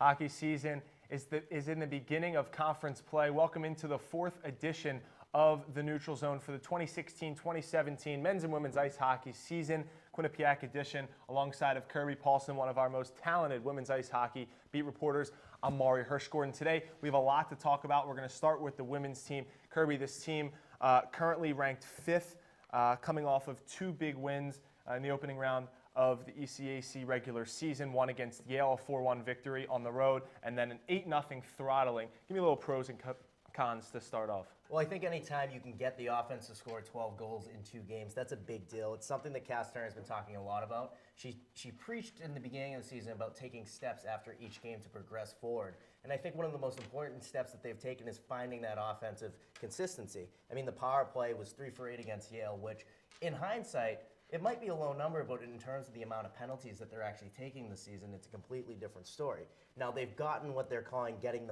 Hockey season is in the beginning of conference play. Welcome into the fourth edition of the Neutral Zone for the 2016-2017 men's and women's ice hockey season, Quinnipiac edition, alongside of Kirby Paulson, one of our most talented women's ice hockey beat reporters. I'm Morey Hershgordon. Today, we have a lot to talk about. We're going to start with the women's team. Kirby, this team currently ranked 5th, coming off of 2 big wins in the opening round of the ECAC regular season, one against Yale, a 4-1 victory on the road, and then an 8-0 throttling. Give me a little pros and cons to start off. Well, I think anytime you can get the offense to score 12 goals in 2 games, that's a big deal. It's something that Cass Turner has been talking a lot about. She preached in the beginning of the season about taking steps after each game to progress forward. And I think one of the most important steps that they've taken is finding that offensive consistency. I mean, the power play was 3 for 8 against Yale, which in hindsight, it might be a low number, but in terms of the amount of penalties that they're actually taking this season, it's a completely different story. Now, they've gotten what they're calling getting the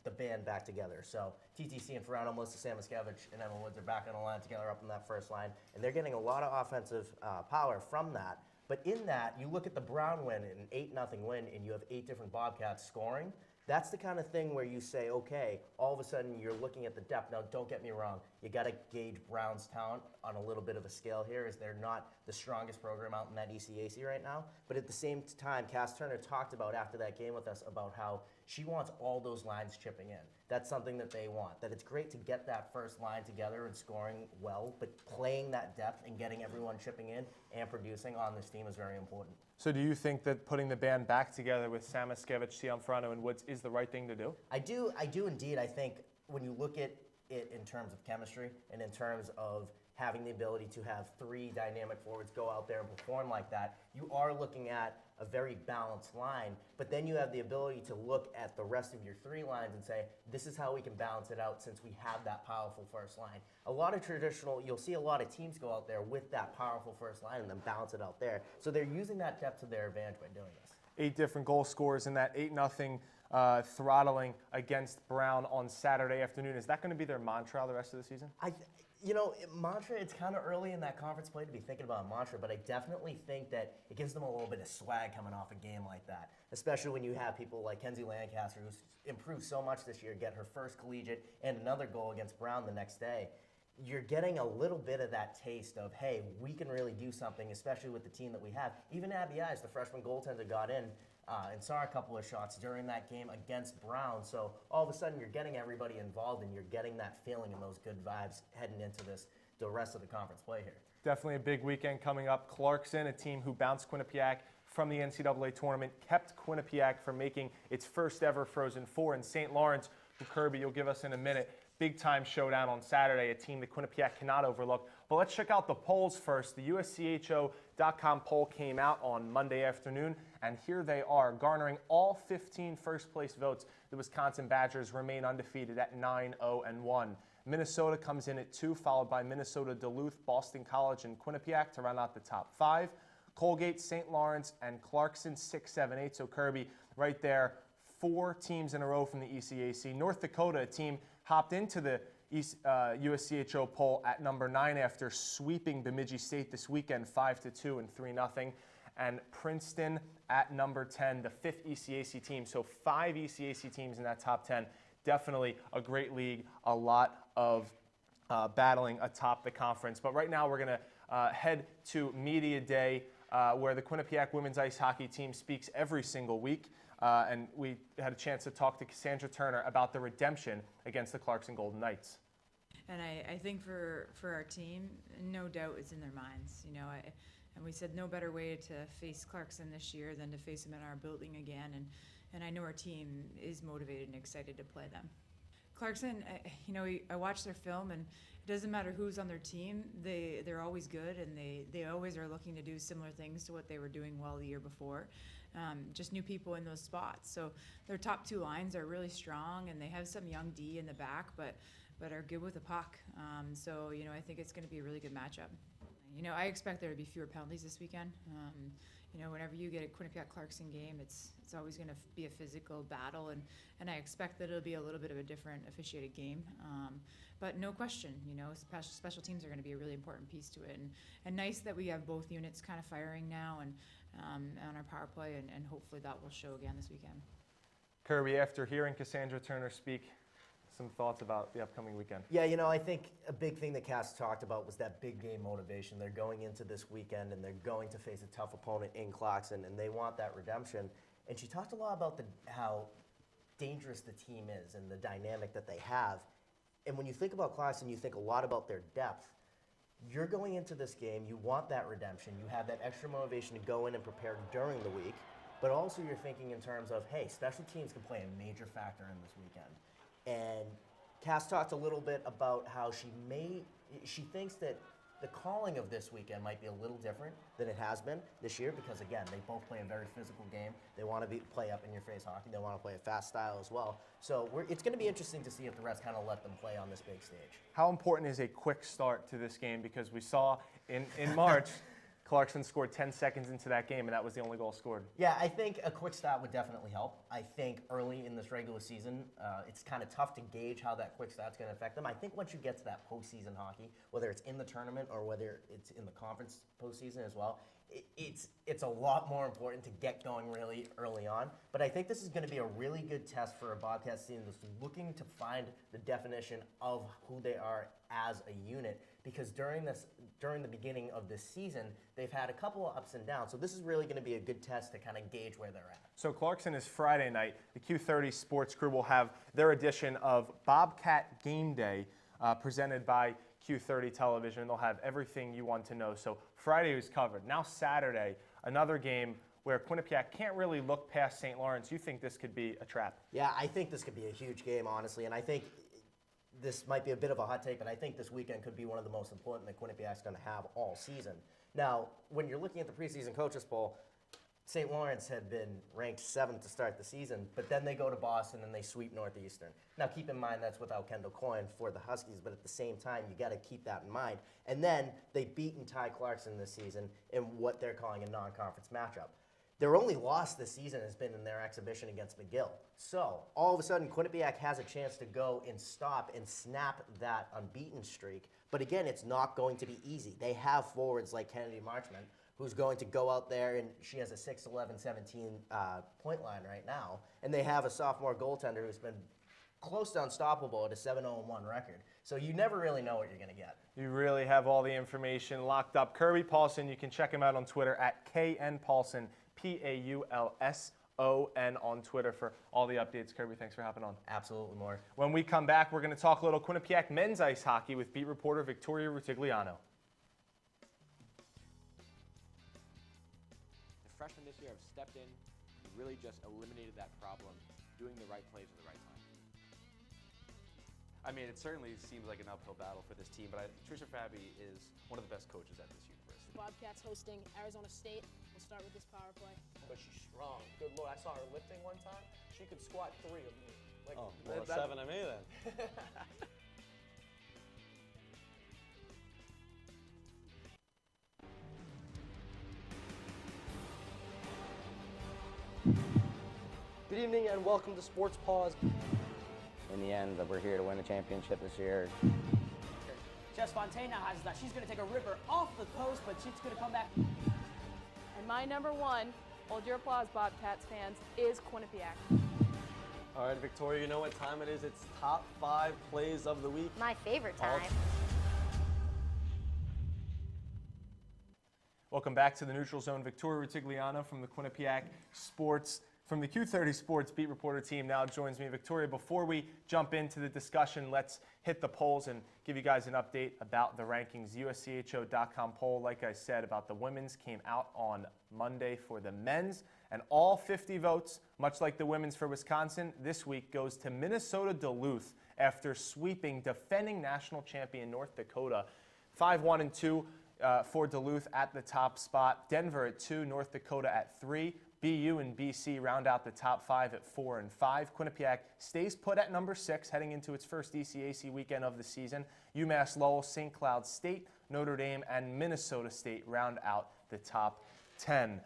band back together. So TTC and Ferrano, Melissa Samoskevich, and Emma Woods are back on the line together up in that first line, and they're getting a lot of offensive power from that. But in that, you look at the Brown win, an 8-0 win, and you have 8 different Bobcats scoring. That's the kind of thing where you say, okay, all of a sudden you're looking at the depth. Now, don't get me wrong. You got to gauge Brown's talent on a little bit of a scale here, as they're not the strongest program out in that ECAC right now. But at the same time, Cass Turner talked about after that game with us about how she wants all those lines chipping in. That's something that they want. That it's great to get that first line together and scoring well, but playing that depth and getting everyone chipping in and producing on this team is very important. So do you think that putting the band back together with Samoskevich, Cianfrano, and Woods is the right thing to do? I do indeed. I think when you look at it in terms of chemistry and in terms of having the ability to have 3 dynamic forwards go out there and perform like that, you are looking at a very balanced line, but then you have the ability to look at the rest of your 3 lines and say, this is how we can balance it out since we have that powerful first line. A lot of you'll see a lot of teams go out there with that powerful first line and then balance it out there. So they're using that depth to their advantage by doing this. 8 different goal scorers in that 8-0 throttling against Brown on Saturday afternoon. Is that going to be their mantra the rest of the season? Mantra, it's kind of early in that conference play to be thinking about a mantra, but I definitely think that it gives them a little bit of swag coming off a game like that, especially when you have people like Kenzie Lancaster, who's improved so much this year, get her first collegiate and another goal against Brown the next day. You're getting a little bit of that taste of, hey, we can really do something, especially with the team that we have. Even Abby Eyes, the freshman goaltender, got in and saw a couple of shots during that game against Brown. So all of a sudden, you're getting everybody involved, and you're getting that feeling and those good vibes heading into the rest of the conference play here. Definitely a big weekend coming up. Clarkson, a team who bounced Quinnipiac from the NCAA tournament, kept Quinnipiac from making its first ever Frozen Four. And St. Lawrence, who Kirby, you'll give us in a minute, big-time showdown on Saturday, a team that Quinnipiac cannot overlook. But let's check out the polls first. The USCHO.com poll came out on Monday afternoon, and here they are, garnering all 15 first-place votes. The Wisconsin Badgers remain undefeated at 9-0-1. Minnesota comes in at 2, followed by Minnesota, Duluth, Boston College, and Quinnipiac to round out the top 5. Colgate, St. Lawrence, and Clarkson 6, 7, 8. So Kirby, right there, 4 teams in a row from the ECAC. North Dakota, a team hopped into the USCHO poll at number 9 after sweeping Bemidji State this weekend 5-2 and 3-0. And Princeton at number 10, the 5th ECAC team. So 5 ECAC teams in that top 10. Definitely a great league, a lot of battling atop the conference. But right now we're going to head to Media Day, where the Quinnipiac women's ice hockey team speaks every single week. And we had a chance to talk to Cassandra Turner about the redemption against the Clarkson Golden Knights. And I think for our team, no doubt it's in their minds. And we said no better way to face Clarkson this year than to face them in our building again. And I know our team is motivated and excited to play them. Clarkson, I watched their film, and it doesn't matter who's on their team, they're always good, and they always are looking to do similar things to what they were doing well the year before. Just new people in those spots. So their top 2 lines are really strong, and they have some young D in the back, but are good with the puck. So I think it's going to be a really good matchup. I expect there to be fewer penalties this weekend. Whenever you get a Quinnipiac-Clarkson game, it's always going to be a physical battle, and I expect that it'll be a little bit of a different officiated game. But no question, special teams are going to be a really important piece to it, and nice that we have both units kind of firing now and on our power play, and hopefully that will show again this weekend. Kirby, after hearing Cassandra Turner speak, some thoughts about the upcoming weekend? Yeah, I think a big thing that Cass talked about was that big game motivation. They're going into this weekend and they're going to face a tough opponent in Clarkson, and they want that redemption. And she talked a lot about how dangerous the team is and the dynamic that they have. And when you think about Clarkson, you think a lot about their depth. You're going into this game, you want that redemption, you have that extra motivation to go in and prepare during the week, but also you're thinking in terms of, hey, special teams can play a major factor in this weekend. And Cass talked a little bit about how she thinks that the calling of this weekend might be a little different than it has been this year because, again, they both play a very physical game. They want to play up-in-your-face hockey. They want to play a fast style as well. So it's going to be interesting to see if the refs kind of let them play on this big stage. How important is a quick start to this game? Because we saw in March, Clarkson scored 10 seconds into that game, and that was the only goal scored. Yeah, I think a quick start would definitely help. I think early in this regular season, it's kind of tough to gauge how that quick start's going to affect them. I think once you get to that postseason hockey, whether it's in the tournament or whether it's in the conference postseason as well, it's a lot more important to get going really early on. But I think this is going to be a really good test for a Bobcats team that's looking to find the definition of who they are as a unit. Because during the beginning of this season, they've had a couple of ups and downs. So this is really going to be a good test to kind of gauge where they're at. So Clarkson is Friday night. The Q30 Sports Crew will have their edition of Bobcat Game Day presented by Q30 Television. They'll have everything you want to know. So Friday was covered. Now Saturday, another game where Quinnipiac can't really look past St. Lawrence. You think this could be a trap? Yeah, I think this could be a huge game, honestly. And I think this might be a bit of a hot take, but I think this weekend could be one of the most important that Quinnipiac's going to have all season. Now, when you're looking at the preseason coaches poll, St. Lawrence had been ranked 7th to start the season, but then they go to Boston and they sweep Northeastern. Now, keep in mind that's without Kendall Coyne for the Huskies, but at the same time, you got to keep that in mind. And then they beat and tie Clarkson this season in what they're calling a non-conference matchup. Their only loss this season has been in their exhibition against McGill. So, all of a sudden, Quinnipiac has a chance to go and stop and snap that unbeaten streak. But again, it's not going to be easy. They have forwards like Kennedy Marchment, who's going to go out there, and she has a 6'11", 17 point line right now. And they have a sophomore goaltender who's been close to unstoppable at a 7-0-1 record. So you never really know what you're going to get. You really have all the information locked up. Kirby Paulson, you can check him out on Twitter at KNPaulson, Paulson on Twitter for all the updates. Kirby, thanks for hopping on. Absolutely, more. When we come back, we're going to talk a little Quinnipiac men's ice hockey with beat reporter Victoria Rutigliano. The freshmen this year have stepped in and really just eliminated that problem, doing the right plays at the right time. I mean, it certainly seems like an uphill battle for this team, but Tricia Fabi is one of the best coaches at this university. Bobcats hosting Arizona State. We'll start with this power play. But she's strong. Good Lord, I saw her lifting one time. She could squat 3 of me. Like, Oh, well, 7 of me then. Good evening and welcome to Sports Pause. In the end, we're here to win the championship this year. Jess Fontaine now has that. She's going to take a ripper off the post, but she's going to come back. And my number one, hold your applause, Bobcats fans, is Quinnipiac. All right, Victoria, you know what time it is? It's top 5 plays of the week. My favorite time. Welcome back to the Neutral Zone. Victoria Rutigliano from the Quinnipiac Sports, from the Q30 Sports beat reporter team now joins me. Victoria, before we jump into the discussion, let's hit the polls and give you guys an update about the rankings. USCHO.com poll, like I said, about the women's came out on Monday for the men's, and all 50 votes, much like the women's for Wisconsin, this week goes to Minnesota Duluth after sweeping defending national champion North Dakota 5-1-2 for Duluth at the top spot. Denver at 2, North Dakota at 3. BU and BC round out the top 5 at 4 and 5. Quinnipiac stays put at number 6 heading into its first ECAC weekend of the season. UMass Lowell, St. Cloud State, Notre Dame, and Minnesota State round out the top 10.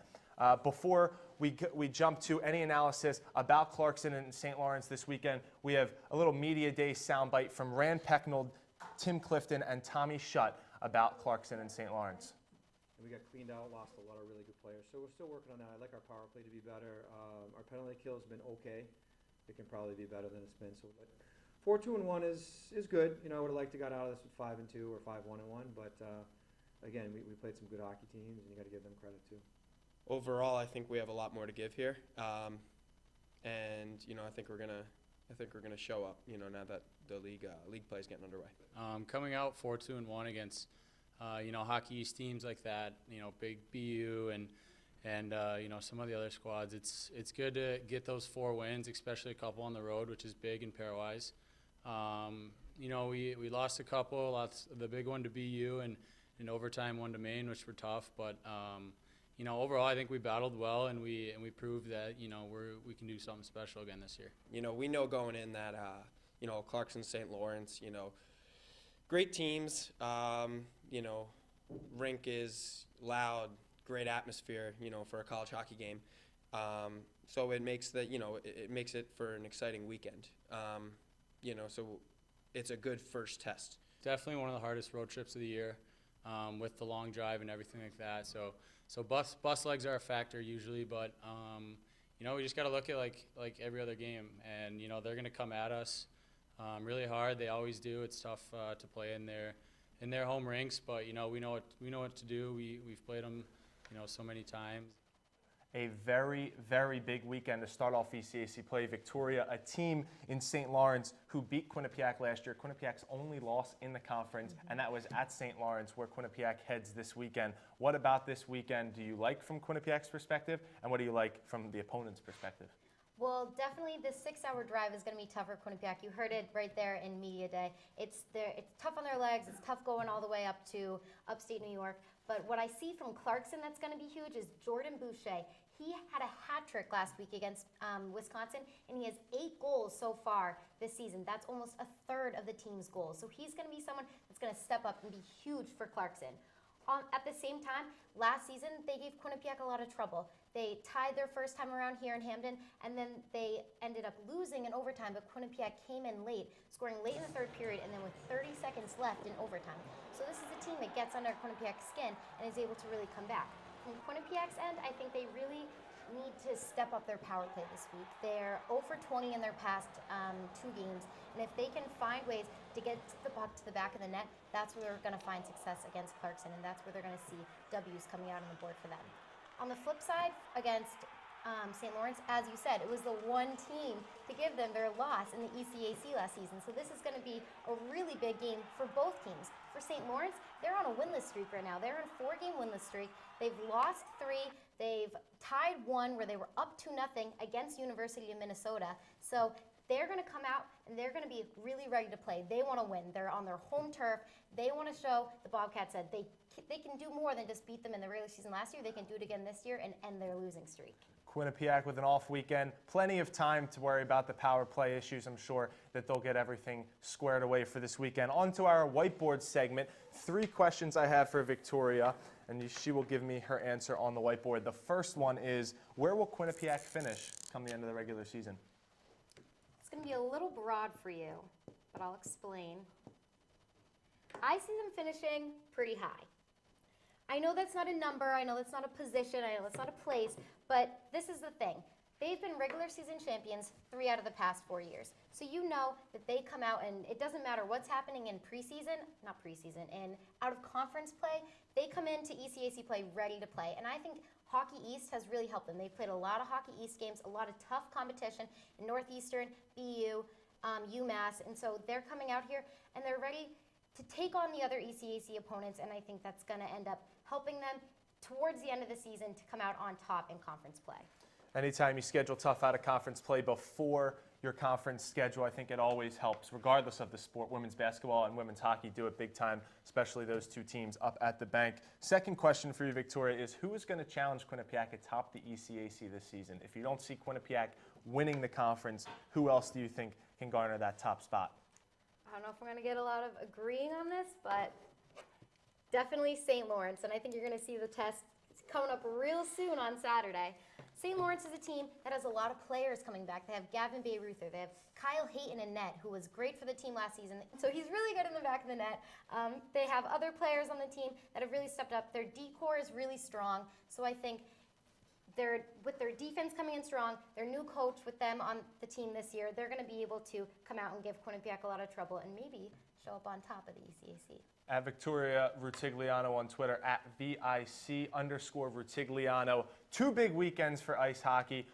Before we jump to any analysis about Clarkson and St. Lawrence this weekend, we have a little Media Day soundbite from Rand Pecknold, Tim Clifton, and Tommy Shutt about Clarkson and St. Lawrence. We got cleaned out, lost a lot of really good players. So we're still working on that. I'd like our power play to be better. Our penalty kill has been okay. it can probably be better than it's been. So, but 4-2-1 is good. You know, I would have liked to got out of this with 5-2 or 5-1-1, but again, we played some good hockey teams, and you got to give them credit too. Overall, I think we have a lot more to give here, and you know, I think we're gonna show up. You know, now that the league play is getting underway. Coming out 4-2-1 against you know, Hockey East teams like that, you know, big BU and you know, some of the other squads. It's good to get those 4 wins, especially a couple on the road, which is big in pairwise. You know, we lost a couple. The big one to BU and in overtime one to Maine, which were tough, but. You know, overall, I think we battled well, and we proved that, you know, we can do something special again this year. You know, we know going in that you know, Clarkson, St. Lawrence, you know, great teams. You know, rink is loud, great atmosphere, you know, for a college hockey game. So it makes it makes it for an exciting weekend. You know, so it's a good first test. Definitely one of the hardest road trips of the year, with the long drive and everything like that. So bus legs are a factor usually, but you know, we just got to look at like every other game, and you know, they're going to come at us really hard. They always do. It's tough to play in their home rinks, but you know, we know what to do. We've played them, you know, so many times. A very, very big weekend to start off ECAC play. Victoria, a team in St. Lawrence who beat Quinnipiac last year. Quinnipiac's only loss in the conference, and that was at St. Lawrence, where Quinnipiac heads this weekend. What about this weekend do you like from Quinnipiac's perspective, and what do you like from the opponent's perspective? Well, definitely this 6-hour drive is going to be tough for Quinnipiac. You heard it right there in Media Day. It's tough on their legs. It's tough going all the way up to upstate New York. But what I see from Clarkson that's going to be huge is Jordan Boucher. He had a hat trick last week against Wisconsin, and he has 8 goals so far this season. That's almost a third of the team's goals. So he's going to be someone that's going to step up and be huge for Clarkson. At the same time, last season, they gave Quinnipiac a lot of trouble. They tied their first time around here in Hamden, and then they ended up losing in overtime, but Quinnipiac came in late, scoring late in the third period, and then with 30 seconds left in overtime. So this is a team that gets under Quinnipiac's skin and is able to really come back. From Quinnipiac's end, I think they really need to step up their power play this week. They're 0 for 20 in their past 2 games, and if they can find ways to get the puck to the back of the net, that's where they're going to find success against Clarkson, and that's where they're going to see W's coming out on the board for them. On the flip side, against St. Lawrence, as you said, it was the one team to give them their loss in the ECAC last season. So this is going to be a really big game for both teams. For St. Lawrence, they're on a winless streak right now. They're on a 4-game winless streak. They've lost 3. They've tied 1 where they were up 2-0 against University of Minnesota. So they're going to come out and they're going to be really ready to play. They want to win. They're on their home turf. They want to show, the Bobcats said, they can do more than just beat them in the regular season last year. They can do it again this year and end their losing streak. Quinnipiac with an off weekend, plenty of time to worry about the power play issues. I'm sure that they'll get everything squared away for this weekend. On to our whiteboard segment. 3 questions I have for Victoria, and she will give me her answer on the whiteboard. The first one is, where will Quinnipiac finish come the end of the regular season? It's going to be a little broad for you, but I'll explain. I see them finishing pretty high. I know that's not a number, I know that's not a position, I know that's not a place, but this is the thing. They've been regular season champions 3 out of the past 4 years. So you know that they come out, and it doesn't matter what's happening in in out of conference play, they come into ECAC play ready to play. And I think Hockey East has really helped them. They've played a lot of Hockey East games, a lot of tough competition in Northeastern, BU, UMass, and so they're coming out here and they're ready to take on the other ECAC opponents, and I think that's going to end up helping them towards the end of the season to come out on top in conference play. Anytime you schedule tough out of conference play before your conference schedule, I think it always helps, regardless of the sport. Women's basketball and women's hockey do it big time, especially those 2 teams up at the bank. Second question for you, Victoria, is who is going to challenge Quinnipiac atop the ECAC this season? If you don't see Quinnipiac winning the conference, who else do you think can garner that top spot? I don't know if we're going to get a lot of agreeing on this, but definitely St. Lawrence, and I think you're going to see the test coming up real soon on Saturday. St. Lawrence is a team that has a lot of players coming back. They have Gavin Bayreuther. They have Kyle Hayton in net, who was great for the team last season. So he's really good in the back of the net. They have other players on the team that have really stepped up. Their D-core is really strong. So I think with their defense coming in strong, their new coach with them on the team this year, they're going to be able to come out and give Quinnipiac a lot of trouble and maybe show up on top of the ECAC. At Victoria Rutigliano on Twitter, at VIC_Rutigliano. 2 big weekends for ice hockey.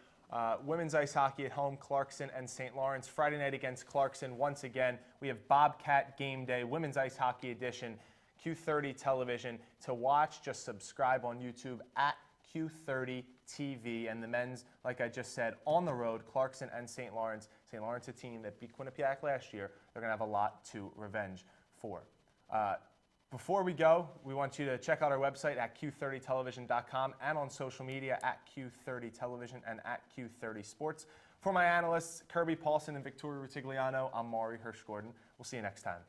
Women's ice hockey at home, Clarkson and St. Lawrence. Friday night against Clarkson. Once again, we have Bobcat Game Day, Women's Ice Hockey Edition, Q30 Television. To watch, just subscribe on YouTube at Q30 TV. And the men's, like I just said, on the road, Clarkson and St. Lawrence. St. Lawrence, a team that beat Quinnipiac last year. They're going to have a lot to revenge for. Before we go, we want you to check out our website at Q30television.com and on social media at Q30television and at Q30 Sports. For my analysts, Kirby Paulson and Victoria Rutigliano, I'm Morey Hershgordon. We'll see you next time.